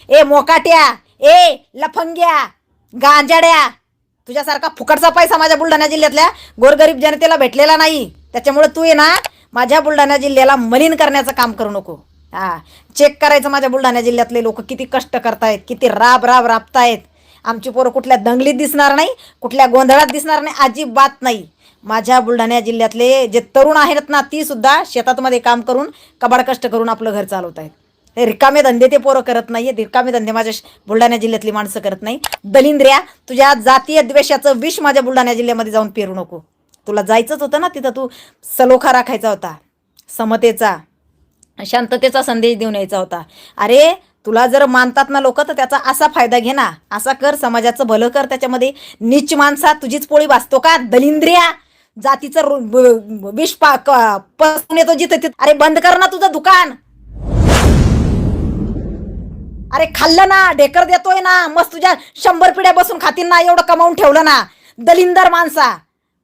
ए मोकाट्या, ए लफंग्या, गांजाड्या, तुझ्यासारखा फुकटचा पैसा माझ्या बुलढाणा जिल्ह्यातल्या गोरगरीब जनतेला भेटलेला नाही. त्याच्यामुळे तू आहे ना माझ्या बुलढाणा जिल्ह्याला मलिन करण्याचं काम करू नको. हा, चेक करायचं माझ्या बुलढाणा जिल्ह्यातले लोक किती कष्ट करतायत, किती राबतायत. आमची पोरं कुठल्या दंगलीत दिसणार नाही, कुठल्या गोंधळात दिसणार नाही, अजिबात नाही. माझ्या बुलढाणा जिल्ह्यातले जे तरुण आहेत ना, ती सुद्धा शेतातमध्ये काम करून कबाड कष्ट करून आपलं घर चालवत आहेत. हे रिकामे धंदे ते पोरं करत नाही. रिकामे धंदे माझ्या बुलढाणा जिल्ह्यातली माणसं करत नाही. दलिंद्र्या, तुझ्या जातीय द्वेषाचं विष माझ्या बुलढाणा जिल्ह्यामध्ये जाऊन पेरू नको. तुला जायचंच होतं ना तिथं, तू सलोखा राखायचा होता, समतेचा शांततेचा संदेश देऊन यायचा होता. अरे तुला जर मानतात ना लोक, तर त्याचा असा फायदा घे ना, असा कर, समाजाचं भलं कर. त्याच्यामध्ये नीच माणसा तुझीच पोळी वाचतो का? दलिंद्र्या, जातीचं विष पसरून येतो जिथं तिथं. अरे बंद कर ना तुझं दुकान. अरे खाल्लं ना, ढेकर देतोय ना, मस्त तुझ्या 100 पिढ्या बसून खातील ना, एवढं कमावून ठेवलं ना. दलिंदर माणसा,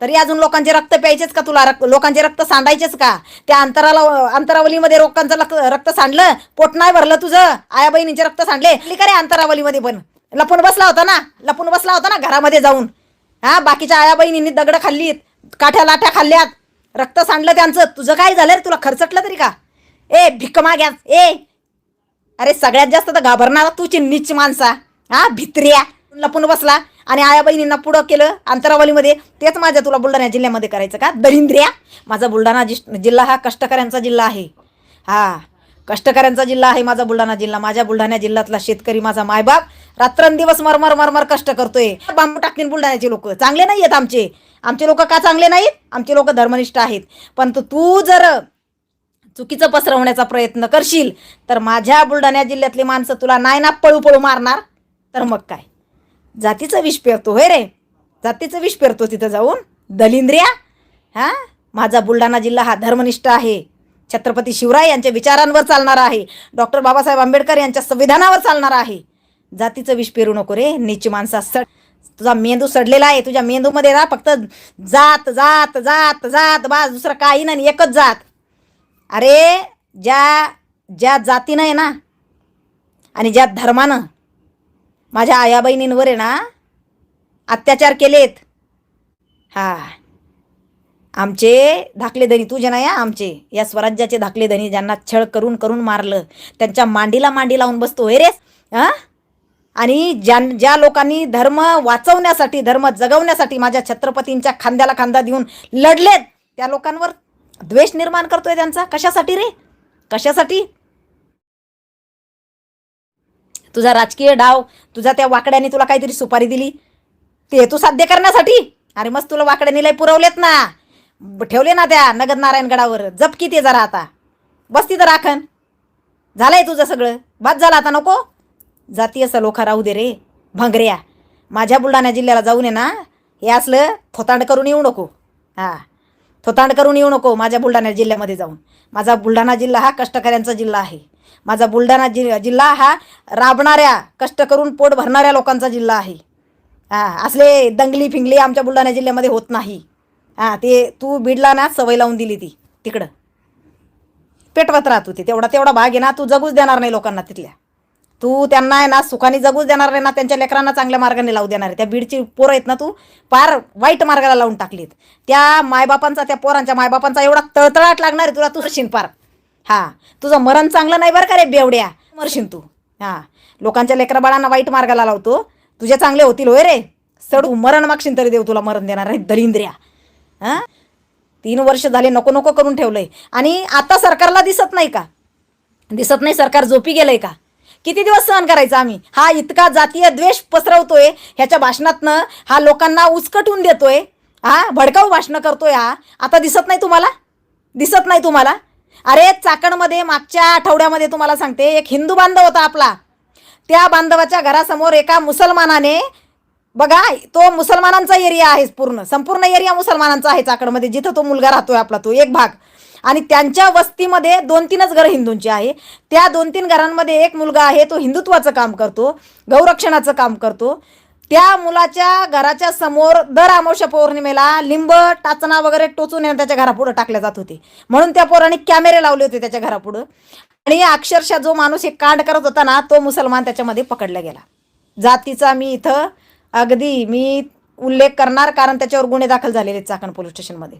तरी अजून लोकांचे रक्त प्यायचेच का तुला? लोकांचे रक्त सांडायचेच का? त्या अंतरावलीमध्ये लोकांचं रक्त सांडलं, पोट नाही भरलं तुझं? आया बहिणींचे रक्त सांडले का रे अंतरावलीमध्ये? पण लपून बसला होता ना घरामध्ये जाऊन. हा, बाकीच्या आया बहिणींनी दगड खाल्लीत, काठ्या लाठ्या खाल्ल्यात, रक्त सांडलं त्यांचं. तुझं काय झालं रे? तुला खर्चटलं तरी का? ए भिक्क माग्या, ए अरे सगळ्यात जास्त तर घाबरणार तुझी नीच माणसा. हा, भित्र्या, लपून बसला आणि आया बहिणींना पुढं केलं अंतरावलीमध्ये. तेच माझ्या तुला बुलढाणा जिल्ह्यामध्ये करायचं का? दलिंद्र्या, माझा बुलढाणा जिल्हा हा कष्टकऱ्यांचा जिल्हा आहे. हा, कष्टकऱ्यांचा जिल्हा आहे माझा बुलढाणा जिल्हा. माझ्या बुलढाणा जिल्ह्यातला शेतकरी माझा मायबाप रात्रंदिवस मरमर कष्ट करतोय. बांबू टाकतील बुलढाण्याचे लोक. चांगले नाही आहेत आमचे लोक. का चांगले नाहीत? आमचे लोक धर्मनिष्ठ आहेत. पण तू जर चुकीचं पसरवण्याचा प्रयत्न करशील तर माझ्या बुलढाणा जिल्ह्यातली माणसं तुला नाही ना पळू मारणार, तर मग काय? जातीचं विष पेरतो होय रे, जातीचं विष पेरतो तिथं जाऊन. दलिंद्र्या, हा, माझा बुलढाणा जिल्हा हा धर्मनिष्ठ आहे. छत्रपती शिवराय यांच्या विचारांवर चालणारा आहे. डॉक्टर बाबासाहेब आंबेडकर यांच्या संविधानावर चालणारा आहे. जातीचं विष पेरू नको रे नीच माणसा. तुझा मेंदू सडलेला आहे. तुझ्या मेंदूमध्ये ना फक्त जात जात जात जात बास, दुसरं काही नाही, एकच जात. अरे ज्या जातीनं आहे ना आणि ज्या धर्मानं माझ्या आया बहिणींवर आहे ना अत्याचार केलेत, हा, आमचे धाकले धनी, तुझे नाही, आमचे या स्वराज्याचे धाकले धनी, ज्यांना छळ करून मारलं, त्यांच्या मांडीला मांडी लावून बसतो हे रे. हा, आणि ज्या लोकांनी धर्म वाचवण्यासाठी, धर्म जगवण्यासाठी माझ्या छत्रपतींच्या खांद्याला खांदा देऊन लढलेत, त्या लोकांवर द्वेष निर्माण करतोय त्यांचा. कशासाठी रे? कशासाठी? तुझा राजकीय डाव, तुझा त्या वाकड्याने तुला काहीतरी सुपारी दिली, ते हेतू साध्य करण्यासाठी. अरे मस्त तुला वाकड्याने लय पुरवलेत ना, ठेवले ना त्या नगद नारायणगडावर. जप किती जरा आता, बस तिथं राखण. झालंय तुझं सगळं, बाद झालं आता. नको जातीय सलोखा राहू दे रे भंगऱ्या. माझ्या बुलढाणा जिल्ह्याला जाऊन आहे ना हे असलं थोतांड करून येऊ नको. हा, थोतांड करून येऊ नको माझ्या बुलढाणा जिल्ह्यामध्ये जाऊन. माझा बुलढाणा जिल्हा हा कष्टकऱ्यांचा जिल्हा आहे. माझा बुलढाणा जिल्हा हा राबणाऱ्या, कष्ट करून पोट भरणाऱ्या लोकांचा जिल्हा आहे. हा, असले दंगली फिंगली आमच्या बुलढाणा जिल्ह्यामध्ये होत नाही. हा, ते तू बीडला ना सवय लावून दिली ती, तिकडं पेटवत राहत होती. तेवढा भाग आहे ना, तू जगूच देणार नाही लोकांना तिथल्या. तू त्यांना आहे ना सुखाने जगूच देणार नाही ना, त्यांच्या लेकरांना चांगल्या मार्गाने लावू देणार आहे. त्या बीडची पोरं आहेत ना, तू पार वाईट मार्गाला लावून टाकलीत. त्या मायबापांचा, त्या पोरांच्या मायबापांचा एवढा तळतळाट लागणार आहे तुला, तू मरशील पार. हा, तुझं मरण चांगलं नाही बरं का रे बेवड्या, मरशील तू. हा, लोकांच्या लेकरा बाळांना वाईट मार्गाला लावतो, तुझे चांगले होतील होय रे. सडू मरण मागशील तरी देव तुला मरण देणार आहे दलिंद्र्या. हा, 3 वर्ष झाले नको करून ठेवलंय. आणि आता सरकारला दिसत नाही का? दिसत नाही सरकार झोपी गेलंय का? किती दिवस सहन करायचं आम्ही? हा इतका जातीय द्वेष पसरवतोय, ह्याच्या भाषणातनं हा लोकांना उचकटून देतोय, हा भडकाऊ भाषणं करतोय. हा आता दिसत नाही तुम्हाला? दिसत नाही तुम्हाला? अरे चाकणमध्ये मागच्या आठवड्यामध्ये तुम्हाला सांगते, एक हिंदू बांधव होता आपला. त्या बांधवाच्या घरासमोर एका मुसलमानाने, बघा तो मुसलमानांचा एरिया आहे, संपूर्ण एरिया मुसलमानांचा आहे चाकणमध्ये, जिथं तो मुलगा राहतोय आपला, तो एक भाग. आणि त्यांच्या वस्तीमध्ये 2-3च घरं हिंदूंची आहे. त्या 2-3 घरांमध्ये एक मुलगा आहे, तो हिंदुत्वाचं काम करतो, गौरक्षणाचं काम करतो. त्या मुलाच्या घराच्या समोर दर अमावस्या पौर्णिमेला लिंब, टाचना वगैरे टोचून त्याच्या घरापुढं टाकल्या जात होते. म्हणून त्या पोरांनी कॅमेरे लावले होते त्याच्या घरापुढं. आणि अक्षरशः जो माणूस हे कांड करत होता ना, तो मुसलमान त्याच्यामध्ये पकडला गेला. जातीचा मी इथं अगदी मी उल्लेख करणार, कारण त्याच्यावर गुन्हे दाखल झालेले चाकण पोलीस स्टेशनमध्ये.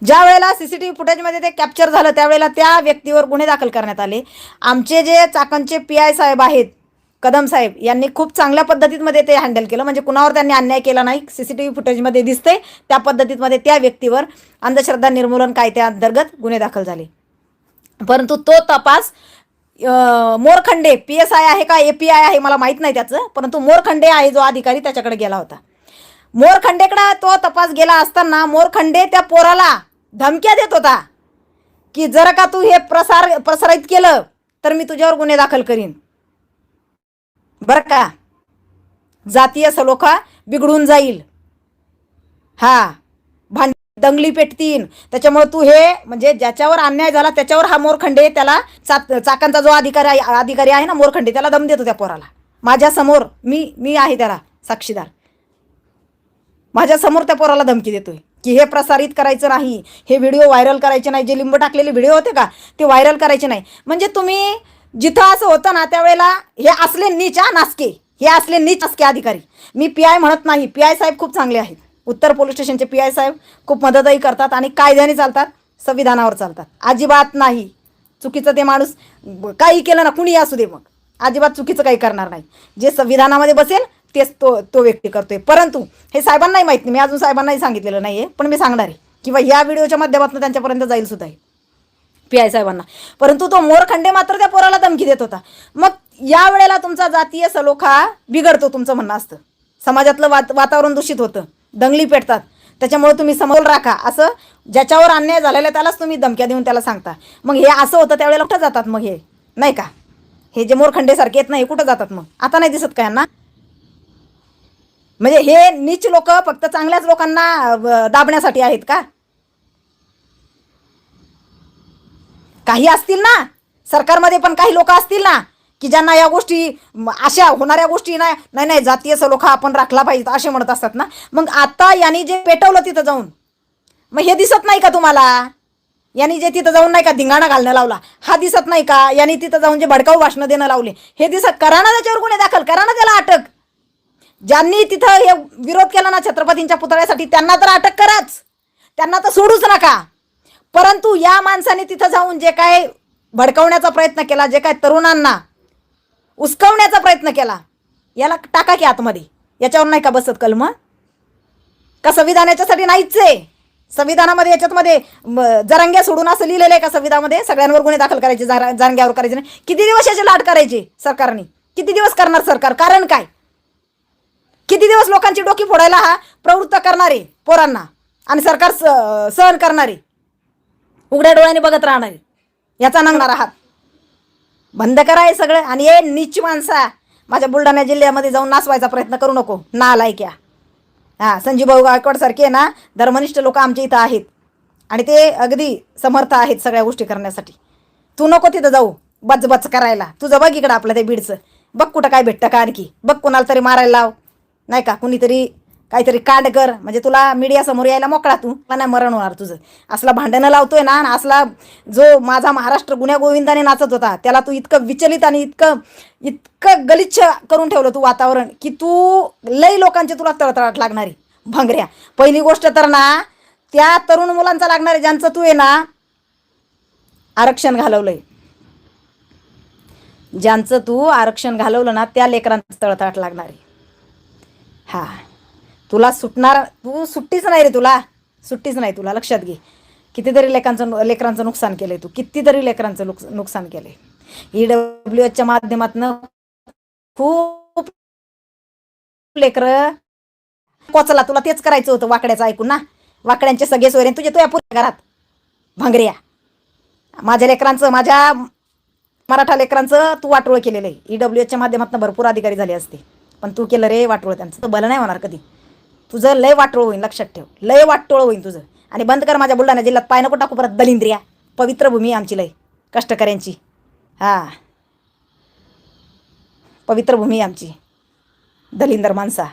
ज्या वेळेला सीसीटीव्ही फुटेजमध्ये ते कॅप्चर झालं त्यावेळेला त्या व्यक्तीवर गुन्हे दाखल करण्यात आले. आमचे जे चाकणचे PI साहेब आहेत, कदम साहेब, यांनी खूप चांगल्या पद्धतीमध्ये ते हँडल केलं. म्हणजे कुणावर त्यांनी अन्याय केला नाही. सीसीटीव्ही फुटेजमध्ये दिसते त्या पद्धतीमध्ये त्या व्यक्तीवर अंधश्रद्धा निर्मूलन कायद्याअंतर्गत गुन्हे दाखल झाले. परंतु तो तपास मोरखंडे PSI आहे का API आहे मला माहीत नाही त्याचं, परंतु मोरखंडे आहे जो अधिकारी त्याच्याकडे गेला होता. मोरखंडेकडे तो तपास गेला असताना मोरखंडे त्या पोराला धमक्या देत होता की जर का तू हे प्रसारित केलं तर मी तुझ्यावर गुन्हे दाखल करीन, बरं का, जातीय सलोखा बिघडून जाईल, हा दंगली पेटतीन, त्याच्यामुळे तू हे म्हणजे ज्याच्यावर अन्याय झाला त्याच्यावर हा मोरखंडे त्याला चाकणचा जो अधिकारी आहे ना मोरखंडे, त्याला दम देतो त्या पोराला. माझ्यासमोर मी आहे त्याला साक्षीदार. माझ्यासमोर त्या पोराला धमकी देतोय की हे प्रसारित करायचं नाही, हे व्हिडिओ व्हायरल करायचे नाही, जे लिंब टाकलेले व्हिडिओ होते का ते व्हायरल करायचे नाही. म्हणजे तुम्ही जिथं असं होतं ना त्यावेळेला हे असले नीच नासके, हे असले नीच नासके अधिकारी. मी PI म्हणत नाही, PI साहेब खूप चांगले आहेत. उत्तर पोलीस स्टेशनचे PI साहेब खूप मदतही करतात आणि कायद्याने चालतात, संविधानावर चालतात. अजिबात नाही चुकीचं ते माणूस काही केलं ना, कुणी असू दे, मग अजिबात चुकीचं काही करणार नाही. जे संविधानामध्ये बसेल तेच तो व्यक्ती करतोय. परंतु हे साहेबांनाही माहीत नाही, मी अजून साहेबांनाही सांगितलेलं नाही आहे, पण मी सांगणार आहे किंवा ह्या व्हिडिओच्या माध्यमातून त्यांच्यापर्यंत जाईल सुद्धा आहे PI साहेबांना. परंतु तो मोरखंडे मात्र त्या पोराला धमकी देत होता. मग या वेळेला तुमचा जातीय सलोखा बिघडतो, तुमचं म्हणणं असतं. समाजातलं वातावरण दूषित होतं, दंगली पेटतात, त्याच्यामुळे तुम्ही समोर राखा असं ज्याच्यावर अन्याय झालेला त्यालाच तुम्ही धमक्या देऊन त्याला सांगता. मग हे असं होतं त्यावेळेला कुठं जातात मग हे, नाही का, हे जे मोरखंडेसारखे येत नाही कुठं जातात मग, आता नाही दिसत का यांना? म्हणजे हे नीच लोक फक्त चांगल्याच लोकांना दाबण्यासाठी आहेत का? काही असतील ना सरकारमध्ये, पण काही लोक असतील ना की ज्यांना या गोष्टी अशा होणाऱ्या गोष्टी नाही जातीय सलोखा आपण राखला पाहिजे असे म्हणत असतात ना. मग आता यांनी जे पेटवलं तिथं जाऊन, मग हे दिसत नाही का तुम्हाला? यांनी जे तिथं जाऊन नाही का धिंगाणा घालणं लावला, हा दिसत नाही का? यांनी तिथं जाऊन जे भडकाऊ भाषणं देणं लावले, हे दिसत? करा ना त्याच्यावर गुन्हे दाखल, करा ना त्याला अटक. ज्यांनी तिथं हे विरोध केला ना छत्रपतींच्या पुतळ्यासाठी त्यांना तर अटक कराच, त्यांना तर सोडूच नका. परंतु या माणसाने तिथं जाऊन जे काय भडकवण्याचा प्रयत्न केला, जे काय तरुणांना उस्कवण्याचा प्रयत्न केला, याला टाका की आतमध्ये. याच्यावर नाही का बसत कलम? का संविधान याच्यासाठी नाहीच आहे? संविधानामध्ये याच्यातमध्ये जरांग्या सोडून असं लिहिलेलं आहे का संविधानामध्ये सगळ्यांवर गुन्हे दाखल करायचे, जरांग्यावर करायचे नाही? किती दिवस याची लाट करायची सरकारने? किती दिवस करणार सरकार? कारण काय? किती दिवस लोकांची डोकी फोडायला हा प्रवृत्त करणारे पोरांना, आणि सरकार सहन करणारे, उघड्या डोळ्याने बघत राहणारे, याचा नंगणार आहात. बंद करा हे सगळं. आणि हे नीच माणसा माझ्या बुलढाणा जिल्ह्यामध्ये जाऊन नाचवायचा प्रयत्न करू नको, नालायक्या. हां, संजीवभाऊ गायकवाड सारखे ना धर्मनिष्ठ लोक आमच्या इथं आहेत आणि ते अगदी समर्थ आहेत सगळ्या गोष्टी करण्यासाठी. तू नको तिथं जाऊ बचबच करायला. तुझं बघ इकडं आपलं ते बीडचं, बघ कुठं काय भेटतं का आणखी, बघ कोणाला तरी मारायला लाव, नाही का, कुणीतरी काहीतरी कांड कर, म्हणजे तुला मीडिया समोर यायला मोकळा. तू नाही मरण होणार तुझं. असला भांडणं लावतोय ना, असला जो माझा महाराष्ट्र गुन्ह्या गोविंदाने नाचत होता त्याला तू इतकं विचलित आणि इतकं गलिच्छ करून ठेवलं तू वातावरण, की तू लई लोकांची तुला तळतळाट लागणारी भंगऱ्या. पहिली गोष्ट तर ना त्या तरुण मुलांचा लागणारे, ज्यांचं तू आहे ना आरक्षण घालवलंय, ज्यांचं तू आरक्षण घालवलं ना त्या लेकरांचं तळतळाट लागणारी. हा, तुला सुटणार, तू सुट्टीच नाही रे, तुला सुट्टीच नाही. तुला लक्षात घे, कितीतरी लेकरांचं नुकसान केलंय तू, कितीतरी लेकरांचं नुकसान केलंय. EWHच्या माध्यमातून खूप लेकरं कोचला. तुला तेच करायचं होतं वाकड्याचं ऐकून ना, वाकड्यांचे सगळे सोयरे तुझे तुझ्या पुऱ्या घरात भंगऱ्या. माझ्या लेकरांचं, माझ्या मराठा लेकरांचं तू वाटोळ केलेलं आहे. EWHच्या माध्यमातून भरपूर अधिकारी झाले असते, पण तू केलं रे वाटोळ त्यांचं. तर भलं नाही होणार कधी, तुझं लय वाटोळ होईल, लक्षात ठेव, लय वाटोळ होईल तुझं. आणि बंद कर माझ्या बुलढाणा जिल्ह्यात पाय नको टाकू परत. दलिंद्रिया, पवित्र भूमी आमची लय कष्टकऱ्यांची. हां, पवित्र भूमी आमची, दलिंदर माणसा.